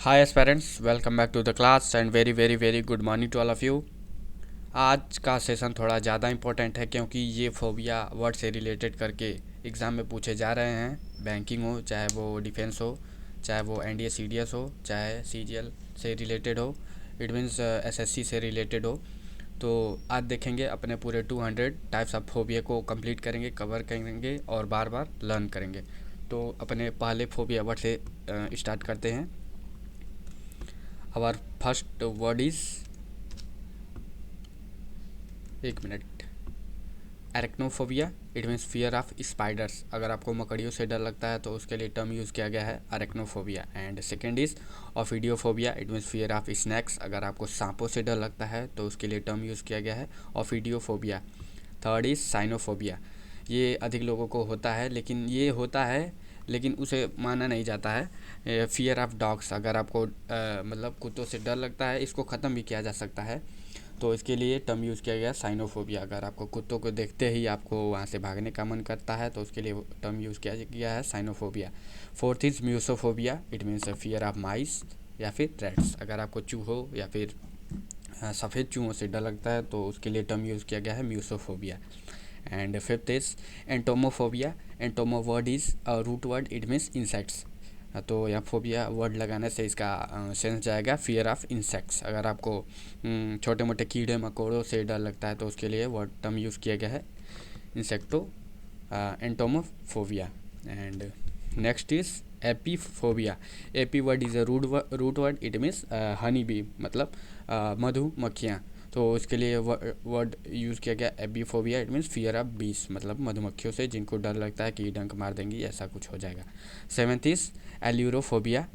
Hi aspirants, welcome back to the class and very very very good morning to all of you. आज का session थोड़ा ज़्यादा important है क्योंकि ये फोबिया वर्ड से रिलेटेड करके एग्ज़ाम में पूछे जा रहे हैं। बैंकिंग हो, चाहे वो डिफेंस हो, चाहे वो एनडीए सीडीएस हो, चाहे सीजीएल से रिलेटेड हो, इट मीन्स एसएससी से रिलेटेड हो। तो आज देखेंगे अपने पूरे 200 टाइप्स ऑफ फोबिया को कंप्लीट करेंगे, कवर करेंगे और बार बार लर्न करेंगे। तो अपने पहले फोबिया वर्ड से स्टार्ट करते हैं। आवर फर्स्ट वर्ड इज, एक मिनट, arachnophobia. It means fear of spiders. अगर आपको मकड़ियों से डर लगता है तो उसके लिए टर्म यूज़ किया गया है arachnophobia. And second is ophidiophobia. It means fear of snakes. अगर आपको सांपों से डर लगता है तो उसके लिए टर्म यूज़ किया गया है ऑफिडियोफोबिया। Third is Sinophobia. ये अधिक लोगों को होता है, लेकिन उसे माना नहीं जाता है। Fear of dogs. अगर आपको मतलब कुत्तों से डर लगता है, इसको ख़त्म भी किया जा सकता है, तो इसके लिए टर्म यूज़ किया गया साइनोफोबिया। अगर आपको कुत्तों को देखते ही आपको वहाँ से भागने का मन करता है तो उसके लिए टर्म यूज़ किया गया है cynophobia. Fourth is musophobia. It means fear of mice या फिर रैट्स। अगर आपको चूहों या फिर सफ़ेद चूहों से डर लगता है तो उसके लिए टर्म यूज़ किया गया है musophobia. And fifth is entomophobia. Entomo word is root word, it means insects. तो यहाँ फोबिया वर्ड लगाने से इसका सेंस जाएगा फियर ऑफ इंसेक्ट्स। अगर आपको छोटे मोटे कीड़े मकोड़ों से डर लगता है तो उसके लिए वर्ड टर्म यूज़ किया गया है insecto entomophobia. And next is apiphobia. Api word is a root word, it means honey bee, मतलब मधुमक्खियाँ। तो इसके लिए वर्ड यूज़ किया गया apiphobia. It means fear of bees, मतलब मधुमक्खियों से जिनको डर लगता है कि डंक मार देंगी, ऐसा कुछ हो जाएगा। Seventh is एल्यूरोफोबिया।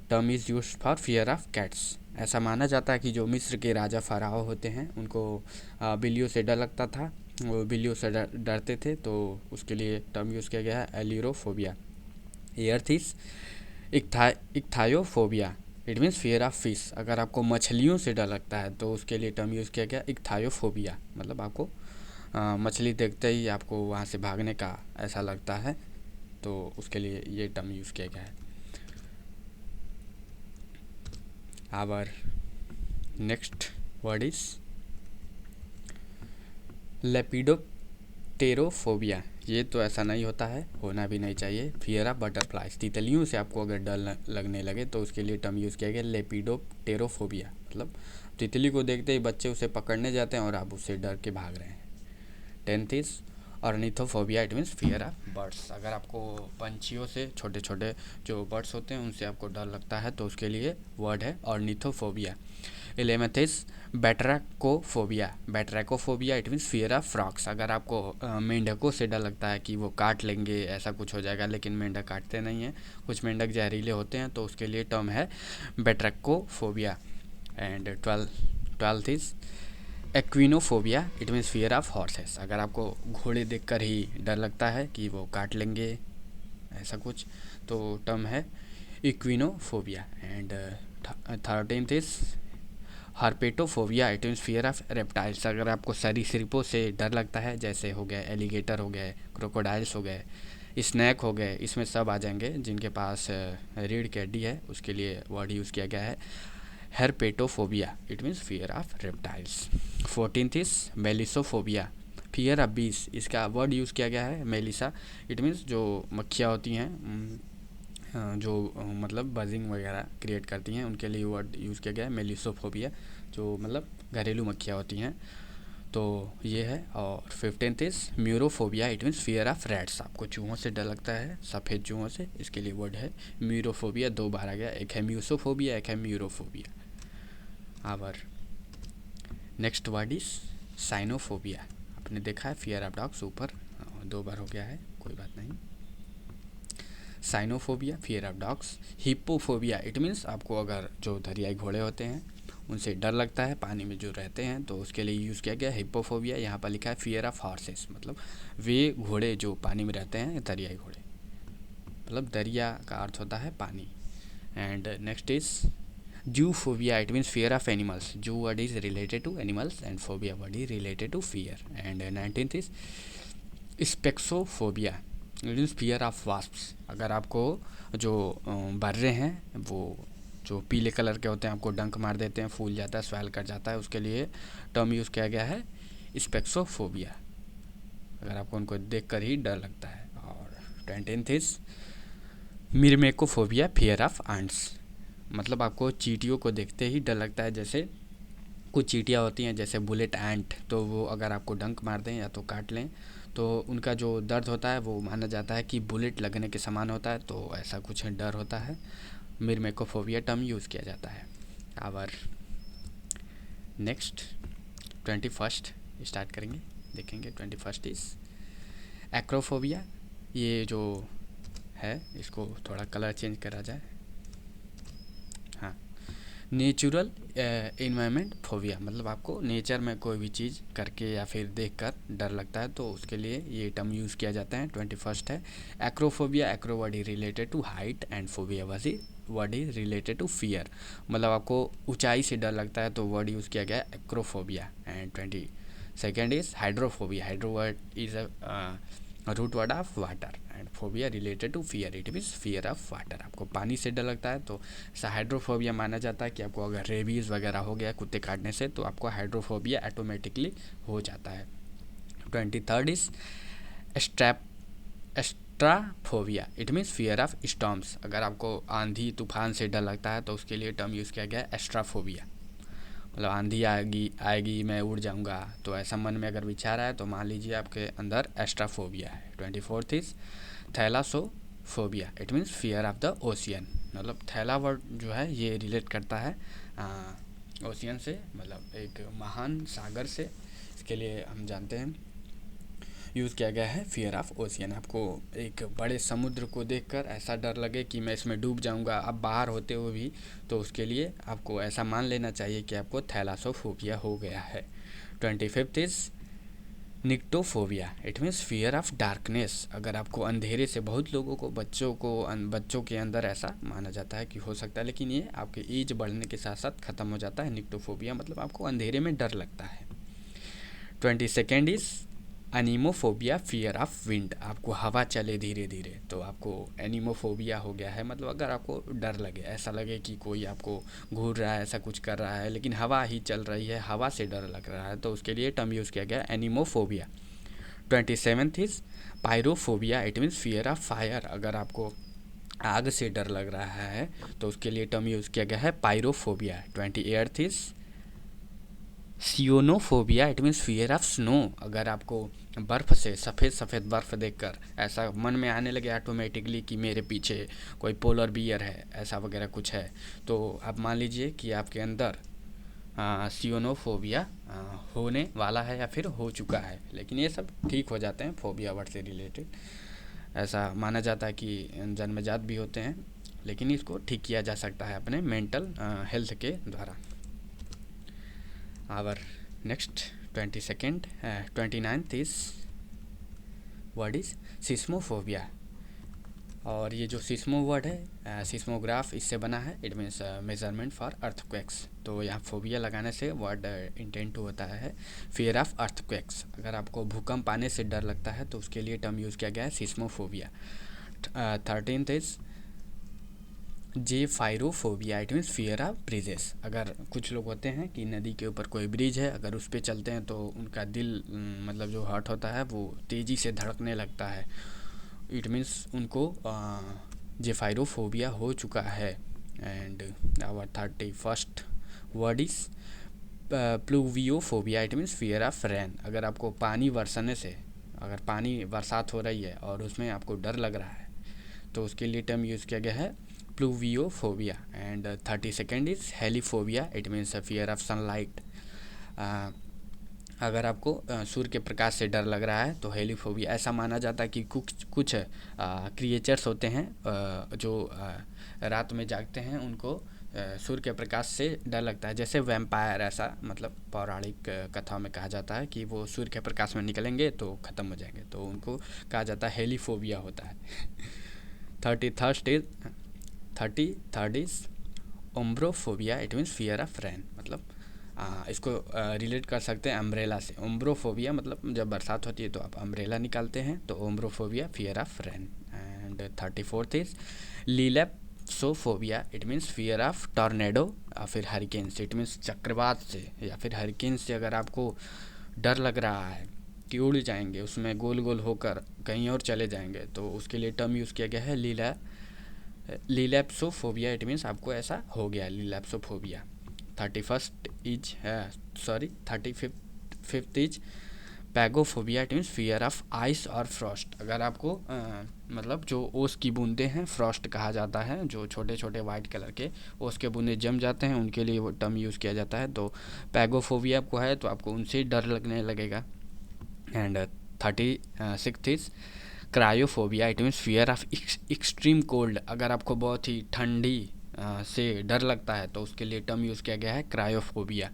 Term is use for fear of cats. ऐसा माना जाता है कि जो मिस्र के राजा फ़राओ होते हैं उनको बिल्लियों से डर लगता था, वो बिल्लियों से डरते थे, तो उसके लिए टर्म यूज़ किया गया है ailurophobia. Eighth is ichthyophobia. It means fear of fish. अगर आपको मछलियों से डर लगता है तो उसके लिए टर्म यूज़ किया गया इक्थायोफोबिया, मतलब आपको मछली देखते ही आपको वहाँ से भागने का ऐसा लगता है, तो उसके लिए ये टर्म यूज़ किया गया है। Our next word is lepidopterophobia. ये तो ऐसा नहीं होता है, होना भी नहीं चाहिए। Fear of butterflies. तितलियों से आपको अगर डर लगने लगे तो उसके लिए टर्म यूज़ किया गया लेपिडोप्टेरोफोबिया, मतलब तितली को देखते ही बच्चे उसे पकड़ने जाते हैं और आप उससे डर के भाग रहे हैं। Tenth is ऑर्निथोफोबिया। It means fear of birds. अगर आपको पंछियों से, छोटे छोटे जो बर्ड्स होते हैं उनसे आपको डर लगता है तो उसके लिए वर्ड है ornithophobia. 11th is batrachophobia. Batrachophobia it means fear of frogs. अगर आपको मेंढकों से डर लगता है कि वो काट लेंगे, ऐसा कुछ हो जाएगा, लेकिन मेंढक काटते नहीं हैं, कुछ मेंढक जहरीले होते हैं, तो उसके लिए टर्म है batrachophobia. And twelfth is equinophobia. It means fear of horses. अगर आपको घोड़े देखकर ही डर लगता है कि वो काट लेंगे, ऐसा कुछ, तो टर्म है equinophobia. And 13th is herpetophobia. It means fear of reptiles. अगर आपको सरीसृपों से डर लगता है, जैसे हो गए एलिगेटर हो गए, क्रोकोडाइल्स हो गए, स्नैक हो गए, इसमें सब आ जाएंगे जिनके पास रीढ़ की हड्डी है, उसके लिए वर्ड यूज़ किया गया है herpetophobia. It means fear of reptiles. 14th is melissophobia. Fear of bees. इसका वर्ड यूज़ किया गया है मेलिसा। इट मीन्स जो मक्खियाँ होती हैं, जो मतलब बजिंग वगैरह क्रिएट करती हैं, उनके लिए वर्ड यूज़ किया गया है मेलिसोफोबिया, जो मतलब घरेलू मक्खियाँ होती हैं, तो ये है। और 15th is murophobia. It means fear of rats. आपको चूहों से डर लगता है, सफ़ेद चूहों से, इसके लिए वर्ड है म्यूरोफोबिया। दो बार आ गया, एक है म्यूसोफोबिया, एक है murophobia. Our next word is cynophobia. आपने देखा है फियर ऑफ डॉग्स, ऊपर दो बार हो गया है, कोई बात नहीं। Cynophobia, fear of dogs. Hippophobia. It means आपको अगर जो दरियाई घोड़े होते हैं उनसे डर लगता है, पानी में जो रहते हैं, तो उसके लिए यूज़ किया गया हिप्पोफोबिया। यहाँ पर लिखा है फियर ऑफ हॉर्सेस, मतलब वे घोड़े जो पानी में रहते हैं, दरियाई घोड़े, मतलब दरिया का अर्थ होता है पानी। And next is zoophobia. It means fear of animals. Zoo word is related to animals and phobia word is related to fear. And 19th is spheksophobia. It means fear of wasps. अगर आपको जो बर्रे हैं, वो जो पीले colour के होते हैं आपको डंक मार देते हैं, फूल जाता है, स्वेल कर जाता है, उसके लिए टर्म यूज़ किया गया है स्पेक्सोफोबिया, अगर आपको उनको देखकर ही डर लगता है। और 20th is myrmecophobia, fear of ants, मतलब आपको चींटियों को देखते ही डर लगता है। जैसे कुछ चींटियाँ होती हैं जैसे बुलेट एंट, तो वो अगर आपको डंक मार दें या तो काट लें तो उनका जो दर्द होता है वो माना जाता है कि बुलेट लगने के समान होता है, तो ऐसा कुछ डर होता है। मिरमेकोफोबिया टर्म यूज़ किया जाता है। आवर नेक्स्ट 21st स्टार्ट करेंगे, देखेंगे। 21st is acrophobia. ये जो है इसको थोड़ा कलर चेंज करा जाए, हाँ। नेचुरल इन्वायरमेंट फोबिया, मतलब आपको नेचर में कोई भी चीज़ करके या फिर देखकर डर लगता है, तो उसके लिए ये टर्म यूज़ किया जाता है। 21st है acrophobia. Acro word is related to height and phobia word is related to fear, मतलब आपको ऊंचाई से डर लगता है तो वर्ड यूज़ किया गया acrophobia. And 22nd is hydrophobia. Hydro word is a root word of water and phobia related to fear, it means fear of water. आपको पानी से डर लगता है तो ऐसा हाइड्रोफोबिया माना जाता है कि आपको अगर रेबीज़ वगैरह हो गया कुत्ते काटने से तो आपको हाइड्रोफोबिया ऑटोमेटिकली हो जाता है। 23rd is एस्ट्राफोबिया, it means fear of storms. अगर आपको आंधी तूफान से डर लगता है तो उसके लिए टर्म यूज़ किया गया है एस्ट्राफोबिया, मतलब आंधी आएगी मैं उड़ जाऊंगा, तो ऐसा मन में अगर विचार आए तो मान लीजिए आपके अंदर एस्ट्राफोबिया है। 24th is thalassophobia, it means fear of the ocean, मतलब थैला वर्ड जो है ये रिलेट करता है ओशियन से, मतलब एक महान सागर से। इसके लिए हम जानते हैं यूज़ किया गया है फियर ऑफ ओशियन। आपको एक बड़े समुद्र को देखकर ऐसा डर लगे कि मैं इसमें डूब जाऊंगा अब बाहर होते हुए भी, तो उसके लिए आपको ऐसा मान लेना चाहिए कि आपको थैलासोफोबिया हो गया है। 25th is nyctophobia, it means fear of darkness. अगर आपको अंधेरे से, बहुत लोगों को बच्चों के अंदर ऐसा माना जाता है कि हो सकता है, लेकिन ये आपके एज बढ़ने के साथ साथ ख़त्म हो जाता है। निक्टोफोबिया मतलब आपको अंधेरे में डर लगता है। 22nd is anemophobia, fear of wind. आपको हवा चले धीरे धीरे तो आपको एनीमोफोबिया हो गया है, मतलब अगर आपको डर लगे, ऐसा लगे कि कोई आपको घूर रहा है, ऐसा कुछ कर रहा है लेकिन हवा ही चल रही है, हवा से डर लग रहा है, तो उसके लिए टर्म यूज़ किया गया एनीमोफोबिया। 27th is pyrophobia, it means fear of fire. अगर आपको आग से डर लग रहा है तो उसके लिए टर्म यूज़ किया गया है pyrophobia. 28th is chionophobia, it means fear of snow. अगर आपको बर्फ़ से, सफ़ेद सफ़ेद बर्फ़ देखकर ऐसा मन में आने लगे ऑटोमेटिकली कि मेरे पीछे कोई पोलर बियर है, ऐसा वगैरह कुछ है, तो आप मान लीजिए कि आपके अंदर सियोनोफोबिया होने वाला है या फिर हो चुका है। लेकिन ये सब ठीक हो जाते हैं फोबिया वर्ड से रिलेटेड, ऐसा माना जाता है कि जन्मजात भी होते हैं, लेकिन इसको ठीक किया जा सकता है अपने मेंटल हेल्थ के द्वारा। Our next 29th is word is seismophobia. और ये जो सिस्मो वर्ड है, सिस्मोग्राफ इससे बना है, it means measurement for earthquakes. तो यहाँ फोबिया लगाने से वर्ड इंटेंट होता है फियर ऑफ अर्थक्वेक्स। अगर आपको भूकंप आने से डर लगता है तो उसके लिए टर्म यूज़ किया गया है seismophobia. 13th is gephyrophobia, it means fear of bridges. अगर कुछ लोग होते हैं कि नदी के ऊपर कोई ब्रिज है, अगर उस पर चलते हैं तो उनका दिल मतलब जो हार्ट होता है वो तेज़ी से धड़कने लगता है, इट मीन्स उनको जेफाइरोफोबिया हो चुका है। And our 31st word is pluviophobia, it means fear of rain. अगर आपको पानी बरसने से, अगर पानी बरसात हो रही है और उसमें आपको डर लग रहा है तो उसके लिए टर्म यूज़ किया गया है pluviophobia. And 32nd is heliophobia, it means fear of sunlight. अगर आपको सूर्य के प्रकाश से डर लग रहा है तो हेलीफोबिया। ऐसा माना जाता है कि कुछ क्रिएचर्स होते हैं जो रात में जागते हैं, उनको सूर्य के प्रकाश से डर लगता है, जैसे वैम्पायर। ऐसा मतलब पौराणिक कथाओं में कहा जाता है कि वो सूर्य के प्रकाश में निकलेंगे तो ख़त्म हो जाएंगे, तो उनको कहा जाता है हेलीफोबिया होता है। 33rd is ombrophobia, it means fear of rain. मतलब इसको रिलेट कर सकते हैं अम्ब्रेला से। ओम्ब्रोफोबिया मतलब जब बरसात होती है तो आप अम्ब्रेला निकालते हैं, तो ombrophobia fear of rain. And 34th is lilapsophobia it means fear of tornado या फिर हरिकेन्स, इट मीन्स चक्रवात से या फिर हरिकेन से अगर आपको डर लग रहा है कि उड़ जाएंगे, उसमें गोल गोल होकर कहीं और चले जाएंगे, तो उसके लिए टर्म यूज़ किया गया है लिलैप्सोफोबिया, इट मीन्स आपको ऐसा हो गया lilapsophobia. 35th is pagophobia, it means fear of ice और फ्रॉस्ट। अगर आपको मतलब जो ओस की बूंदे हैं, फ्रॉस्ट कहा जाता है, जो छोटे छोटे वाइट कलर के ओस के बूंदे जम जाते हैं, उनके लिए वो टर्म यूज़ किया जाता है। तो पैगोफोबिया आपको है तो आपको उनसे डर लगने लगेगा। And 36th is cryophobia, it means fear of extreme cold. अगर आपको बहुत ही ठंडी से डर लगता है तो उसके लिए टर्म यूज़ किया गया है क्रायोफोबिया।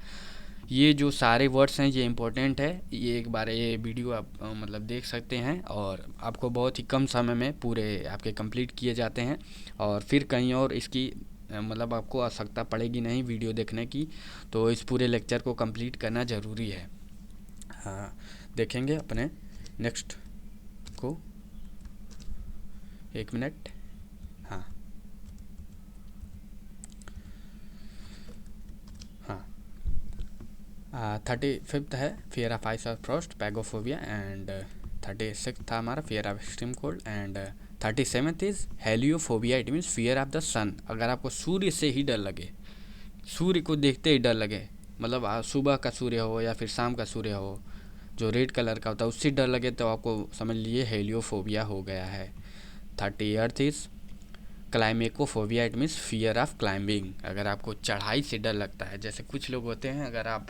ये जो सारे वर्ड्स हैं ये इंपॉर्टेंट है, ये एक बार ये वीडियो आप मतलब देख सकते हैं और आपको बहुत ही कम समय में पूरे आपके कंप्लीट किए जाते हैं और फिर कहीं और इसकी मतलब आपको आवश्यकता पड़ेगी नहीं वीडियो देखने की। तो इस पूरे लेक्चर को कंप्लीट करना ज़रूरी है। हाँ, देखेंगे अपने नेक्स्ट को, 1 मिनट। हाँ 35th है फियर ऑफ आइस और फ्रॉस्ट पैगोफोबिया। एंड 36th था हमारा fear of extreme cold. And 37th is heliophobia, it means fear of the sun. अगर आपको सूर्य से ही डर लगे, सूर्य को देखते ही डर लगे, मतलब सुबह का सूर्य हो या फिर शाम का सूर्य हो जो रेड कलर का होता है उससे डर लगे तो आपको समझ लीजिए हेलियोफोबिया हो गया है। 38th is climacophobia, it means fear of climbing. अगर आपको चढ़ाई से डर लगता है, जैसे कुछ लोग होते हैं अगर आप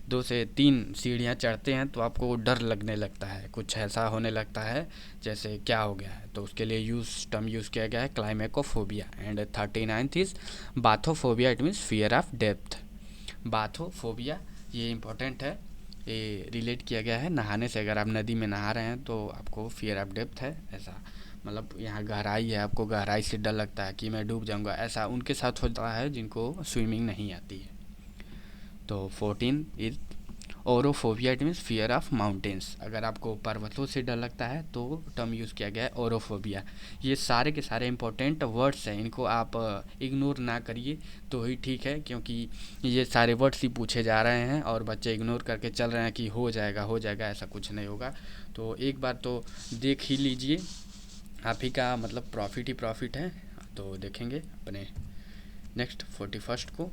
2 से 3 सीढ़ियाँ चढ़ते हैं तो आपको डर लगने लगता है, कुछ ऐसा होने लगता है जैसे क्या हो गया है, तो उसके लिए टर्म यूज़ किया गया है climacophobia. And 39th is bathophobia, it means fear of depth. Bathophobia ये इंपॉर्टेंट है, ये रिलेट किया गया है नहाने से। अगर आप नदी में नहा रहे हैं तो आपको फियर ऑफ डेप्थ है, ऐसा मतलब यहाँ गहराई है, आपको गहराई से डर लगता है कि मैं डूब जाऊँगा, ऐसा उनके साथ होता है जिनको स्विमिंग नहीं आती है। तो 14 is orophobia, it means fear of mountains. अगर आपको पर्वतों से डर लगता है तो टर्म यूज़ किया गया है ओरोफोबिया। ये सारे के सारे इंपॉर्टेंट वर्ड्स हैं, इनको आप इग्नोर ना करिए तो ही ठीक है, क्योंकि ये सारे वर्ड्स ही पूछे जा रहे हैं और बच्चे इग्नोर करके चल रहे हैं कि हो जाएगा, ऐसा कुछ नहीं होगा। तो एक बार तो देख ही लीजिए, आप ही का मतलब प्रॉफिट ही प्रॉफिट है। तो देखेंगे अपने नेक्स्ट 41st को,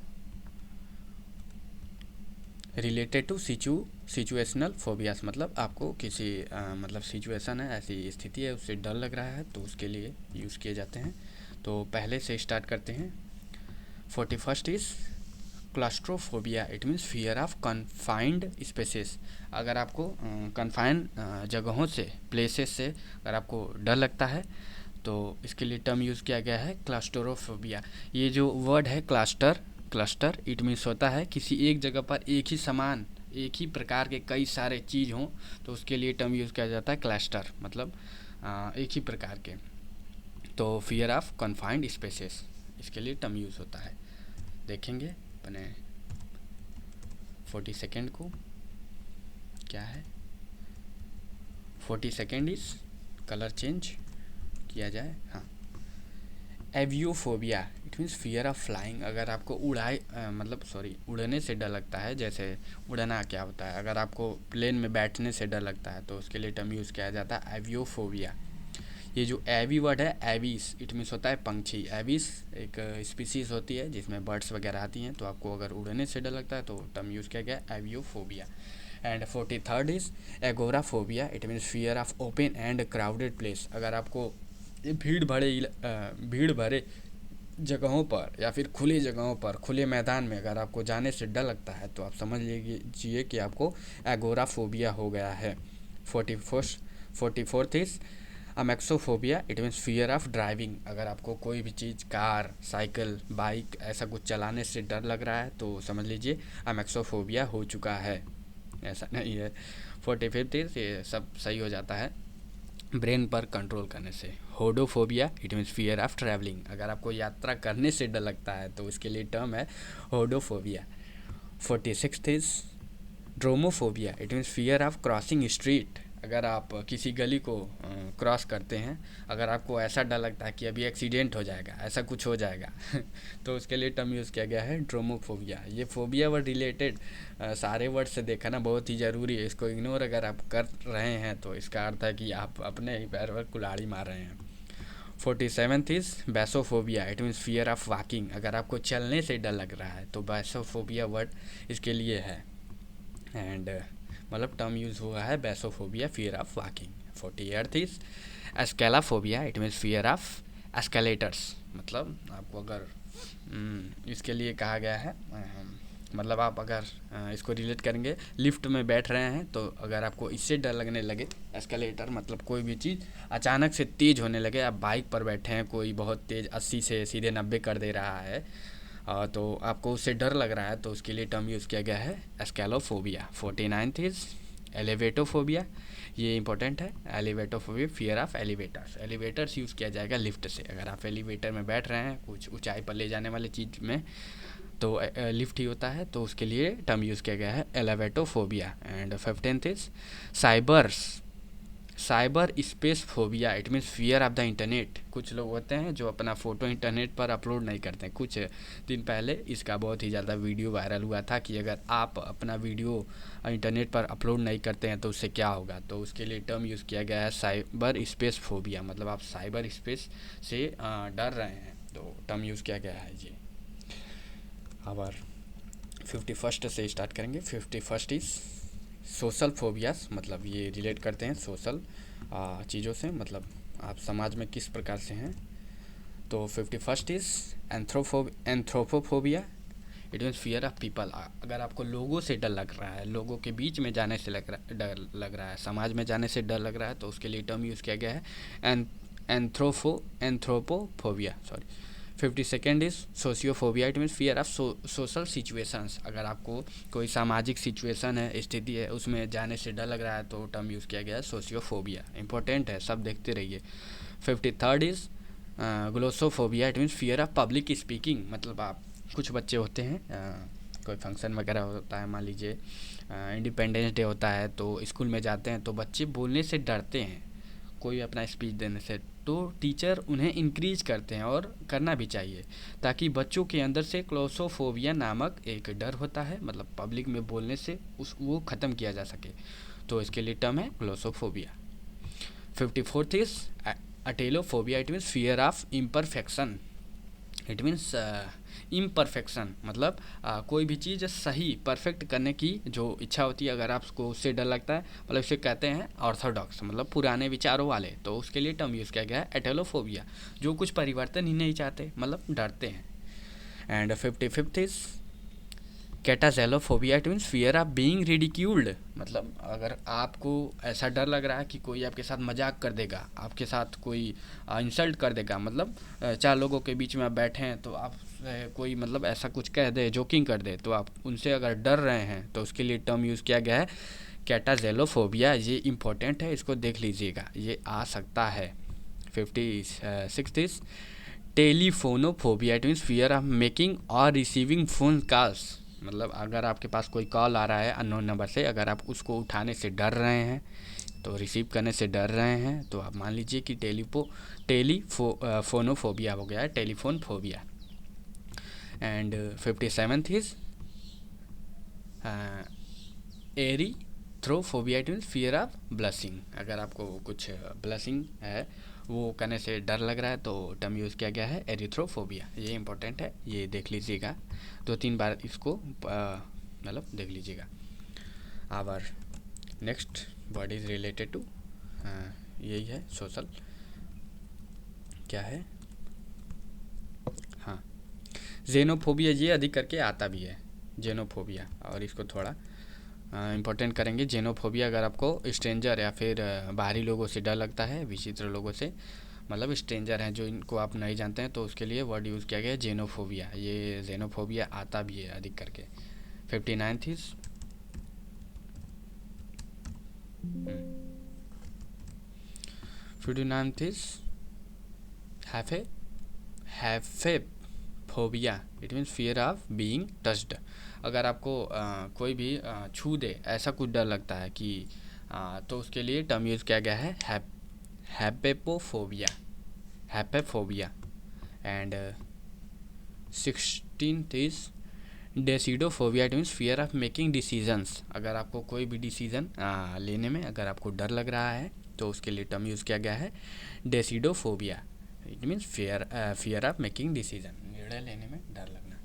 रिलेटेड टू सिचुएशनल फोबियास। मतलब आपको किसी मतलब सिचुएशन है, ऐसी स्थिति है, उससे डर लग रहा है तो उसके लिए यूज़ किए जाते हैं। तो पहले से स्टार्ट करते हैं। 41st is claustrophobia, it means fear of confined spaces. अगर आपको कन्फाइन जगहों से, प्लेसेस से अगर आपको डर लगता है तो इसके लिए टर्म यूज़ किया गया है क्लास्ट्रोफोबिया। ये जो वर्ड है क्लस्टर इट मीन्स होता है किसी एक जगह पर एक ही समान, एक ही प्रकार के कई सारे चीज़ हों तो उसके लिए टर्म यूज़ किया जाता है क्लस्टर, मतलब एक ही प्रकार के। तो फियर ऑफ कन्फाइंड स्पेसेस इसके लिए टर्म यूज़ होता है। देखेंगे अपने 42nd को क्या है। 42nd इज कलर चेंज किया जाए। हाँ, aviophobia, it means fear of flying. अगर आपको उड़ने से डर लगता है, जैसे उड़ना क्या होता है, अगर आपको प्लेन में बैठने से डर लगता है तो उसके लिए टर्म यूज़ किया जाता है एवियोफोबिया। ये जो एवी वर्ड है, एविस इट मीन्स होता है पंछी। एविस एक स्पीसीज़ होती है जिसमें बर्ड्स वगैरह आती हैं, तो आपको अगर उड़ने से डर लगता है तो टर्म यूज़ किया गया aviophobia. And 43rd is agoraphobia, it means fear of open and crowded place. अगर आपको भीड़ भरे जगहों पर या फिर खुली जगहों पर, खुले मैदान में अगर आपको जाने से डर लगता है तो आप समझ लीजिए कि आपको एगोराफोबिया हो गया है। 44th is amaxophobia, it means fear of driving. अगर आपको कोई भी चीज़, कार, साइकिल, बाइक, ऐसा कुछ चलाने से डर लग रहा है तो समझ लीजिए अमेक्सोफोबिया हो चुका है, ऐसा नहीं है। 45th इज, ये सब सही हो जाता है ब्रेन पर कंट्रोल करने से। Hodophobia, it means fear of travelling. अगर आपको यात्रा करने से डर लगता है तो इसके लिए टर्म है hodophobia. 46th is dromophobia, it means fear of crossing street. अगर आप किसी गली को क्रॉस करते हैं, अगर आपको ऐसा डर लगता है कि अभी एक्सीडेंट हो जाएगा, ऐसा कुछ हो जाएगा तो उसके लिए टर्म यूज़ किया गया है ड्रोमोफोबिया। ये फोबिया वर्ड रिलेटेड सारे वर्ड से देखना बहुत ही ज़रूरी है। इसको इग्नोर अगर आप कर रहे हैं तो इसका अर्थ है कि आप अपने ही पैर पर कुल्हाड़ी मार रहे हैं। 47th is basophobia, it means fear of walking. अगर आपको चलने से डर लग रहा है तो बैसोफोबिया वर्ड इसके लिए है। एंड मतलब टर्म यूज़ हुआ है basophobia, fear of walking. 48th is escalaphobia, it means fear of escalators. मतलब आपको अगर इसके लिए कहा गया है, मतलब आप अगर इसको रिलेट करेंगे, लिफ्ट में बैठ रहे हैं तो अगर आपको इससे डर लगने लगे, एस्केलेटर मतलब कोई भी चीज़ अचानक से तेज़ होने लगे, आप बाइक पर बैठे हैं, कोई बहुत तेज़ 80 से सीधे 90 कर दे रहा है, तो आपको उससे डर लग रहा है, तो उसके लिए टर्म यूज़ किया गया है एस्केलोफोबिया। 49th इज़ एलिवेटोफोबिया, ये इंपॉर्टेंट है। Elevatophobia, fear of elevators. Elevators use किया जाएगा लिफ्ट से। अगर आप एलिवेटर में बैठ रहे हैं कुछ ऊंचाई पर ले जाने वाली चीज़ में, तो लिफ्ट ही होता है, तो उसके लिए टर्म यूज़ किया गया है elevatophobia. And 15th is cyber space phobia, it means fear of the internet. कुछ लोग होते हैं जो अपना फ़ोटो इंटरनेट पर अपलोड नहीं करते हैं। कुछ दिन पहले इसका बहुत ही ज़्यादा वीडियो वायरल हुआ था कि अगर आप अपना वीडियो इंटरनेट पर अपलोड नहीं करते हैं तो उससे क्या होगा, तो उसके लिए टर्म यूज़ किया गया है साइबर स्पेस फोबिया। मतलब आप साइबर स्पेस से डर रहे हैं, तो टर्म यूज़ किया गया है जी। आवर 51st से स्टार्ट करेंगे। 51st इज़ सोशल फोबियास, मतलब ये रिलेट करते हैं सोशल चीज़ों से, मतलब आप समाज में किस प्रकार से हैं। तो 51st is anthropophobia, it means fear of people. अगर आपको लोगों से डर लग रहा है, लोगों के बीच में जाने से डर लग रहा है, समाज में जाने से डर लग रहा है, तो उसके लिए टर्म यूज़ किया गया है anthropophobia. 52nd is sociophobia, it means fear of social situations. अगर आपको कोई सामाजिक सिचुएशन है, स्थिति है, उसमें जाने से डर लग रहा है, तो टर्म यूज़ किया गया है सोशियोफोबिया। इंपॉर्टेंट है, सब देखते रहिए। 53rd is glossophobia, it means fear of public speaking. मतलब आप कुछ बच्चे होते हैं, कोई फंक्शन वगैरह होता है, मान लीजिए इंडिपेंडेंस डे होता है, तो स्कूल में जाते हैं तो बच्चे बोलने से डरते हैं, कोई अपना स्पीच देने से, तो टीचर उन्हें इंक्रीज करते हैं और करना भी चाहिए, ताकि बच्चों के अंदर से क्लोसोफोबिया नामक एक डर होता है, मतलब पब्लिक में बोलने से वो ख़त्म किया जा सके, तो इसके लिए टर्म है glossophobia. 54th is atelophobia, it means fear of imperfection. It means imperfection, मतलब कोई भी चीज़ सही परफेक्ट करने की जो इच्छा होती है, अगर आपको उससे डर लगता है, मतलब इसे कहते हैं ऑर्थोडॉक्स, मतलब पुराने विचारों वाले, तो उसके लिए टर्म यूज़ किया गया है एटेलोफोबिया, जो कुछ परिवर्तन ही नहीं चाहते, मतलब डरते हैं। And 55th is katagelophobia, it means fear of being ridiculed. मतलब अगर आपको ऐसा डर लग रहा है कि कोई आपके साथ मजाक कर देगा, आपके साथ कोई इंसल्ट कर देगा, मतलब चार लोगों के बीच में आप बैठे हैं तो आप कोई मतलब ऐसा कुछ कह दे, जोकिंग कर दे, तो आप उनसे अगर डर रहे हैं, तो उसके लिए टर्म यूज़ किया गया है कैटाजेलोफोबिया। ये इंपॉर्टेंट है, इसको देख लीजिएगा, ये आ सकता है। 56th is telephonophobia, it means fear of making और रिसीविंग फोन कॉल्स। मतलब अगर आपके पास कोई कॉल आ रहा है अननोन नंबर से, अगर आप उसको उठाने से डर रहे हैं, तो रिसीव करने से डर रहे हैं, तो आप मान लीजिए कि फोनोफोबिया हो गया है, telephone phobia. And 57th is erythrophobia, it means fear of blushing. अगर आपको कुछ ब्लशिंग है, वो करने से डर लग रहा है, तो टर्म यूज़ किया गया है एरिथ्रोफोबिया। ये इंपॉर्टेंट है, ये देख लीजिएगा, 2-3 बार इसको मतलब देख लीजिएगा। Our next word is related to, यही है सोशल, क्या है, हाँ, जेनोफोबिया। ये अधिक करके आता भी है जेनोफोबिया, और इसको थोड़ा इम्पोर्टेंट करेंगे। जेनोफोबिया, अगर आपको स्ट्रेंजर या फिर बाहरी लोगों से डर लगता है, विचित्र लोगों से, मतलब स्ट्रेंजर हैं जो इनको आप नहीं जानते हैं, तो उसके लिए वर्ड यूज़ किया गया है जेनोफोबिया। ये जेनोफोबिया आता भी है अधिक करके। 59th is 59th is haphephobia, it means fear of being touched. अगर आपको कोई भी छू दे, ऐसा कुछ डर लगता है कि तो उसके लिए टर्म यूज़ किया गया है haphephobia, haphephobia. And 16th is decidophobia, it means fear of making decisions. अगर आपको कोई भी डिसीज़न लेने में अगर आपको डर लग रहा है तो उसके लिए टर्म यूज़ किया गया है decidophobia, it means fear of making decision, निर्णय लेने में डर लगना।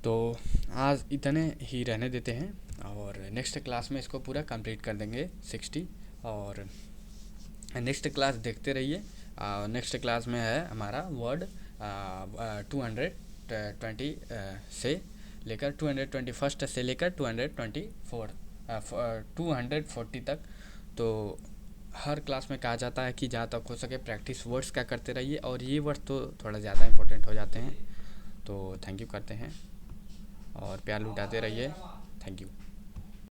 तो आज इतने ही रहने देते हैं और नेक्स्ट क्लास में इसको पूरा कंप्लीट कर देंगे 60। और नेक्स्ट क्लास देखते रहिए। नेक्स्ट क्लास में है हमारा वर्ड 220 से लेकर 221 से लेकर 240 तक। तो हर क्लास में कहा जाता है कि जहाँ तक हो सके प्रैक्टिस वर्ड्स का करते रहिए, और ये वर्ड तो थोड़ा ज़्यादा इंपॉर्टेंट हो जाते हैं। तो थैंक यू करते हैं और प्यार लुटाते रहिए। Thank you.